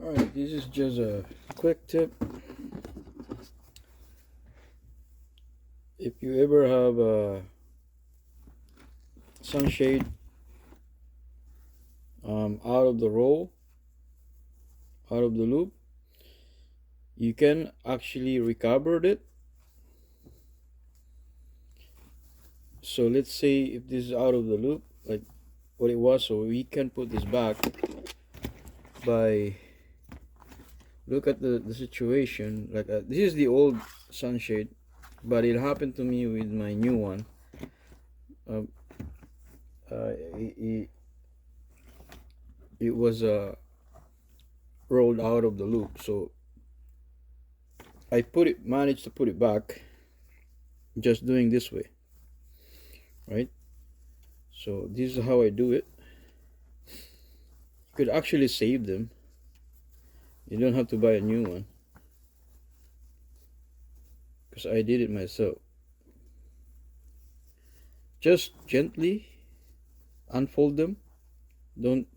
Alright, this is just a quick tip. If you ever have a sunshade out of the roll, out of the loop, you can actually recover it. So let's say if this is out of the loop, like what it was, so we can put this back by look at the situation. Like this is the old sunshade, but it happened to me with my new one. uh, it, it was rolled out of the loop, so I managed to put it back just doing this way, right? So this is how I do it. You could actually save them. You don't have to buy a new one, because I did it myself. Just gently unfold them. Don't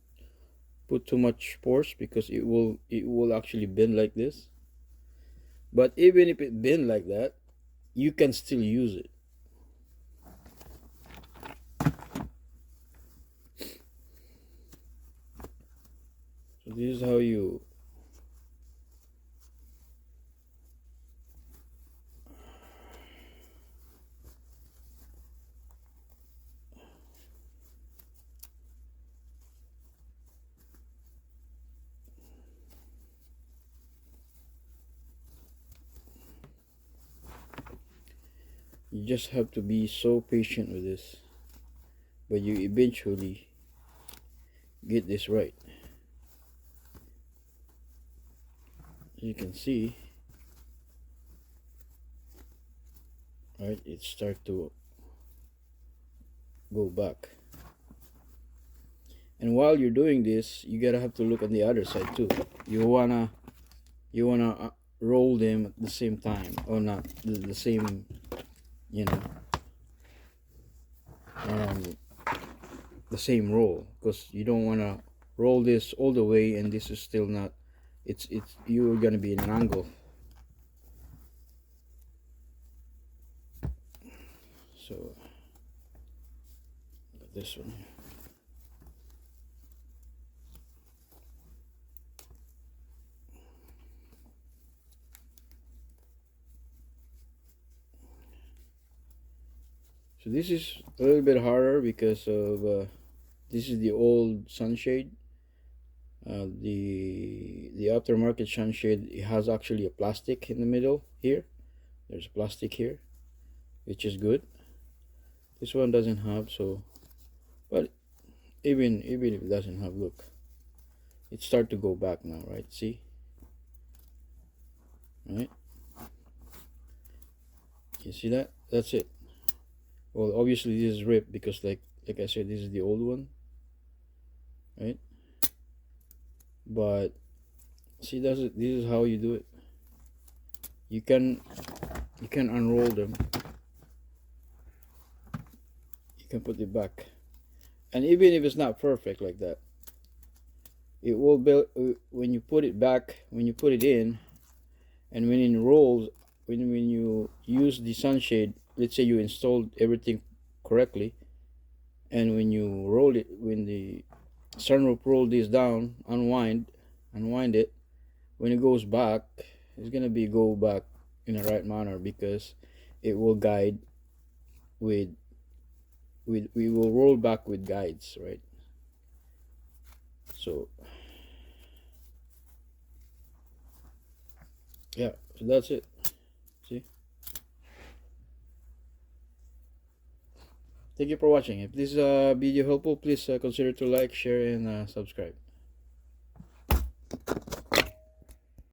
put too much force, because it will actually bend like this. But even if it bend like that, you can still use it. So this is how you just have to be so patient with this, but you eventually get this right. As you can see, right, it starts to go back. And while you're doing this, you gotta have to look on the other side too. You wanna roll them at the same time, or not the same, you know, um, the same roll, because you don't wanna roll this all the way and this is still not. It's you're gonna be in an angle. So this one. So this is a little bit harder because of this is the old sunshade. The aftermarket sunshade, it has actually a plastic in the middle here. There's plastic here, which is good. This one doesn't have, so, but even if it doesn't have, look, it start to go back now, right? See, right? You see that? That's it. Well, obviously this is ripped because like I said, this is the old one, right? But see, this is how you do it. You can unroll them. You can put it back, and even if it's not perfect like that, it will build when you put it back, when you put it in, and when it rolls, when you use the sunshade. Let's say you installed everything correctly, and when you roll it, when the sunroof roll this down, unwind it, when it goes back, it's gonna be go back in the right manner, because it will guide with we will roll back with guides, right? So yeah, so that's it. See, thank you for watching. If this video helpful, please consider to like, share, and subscribe.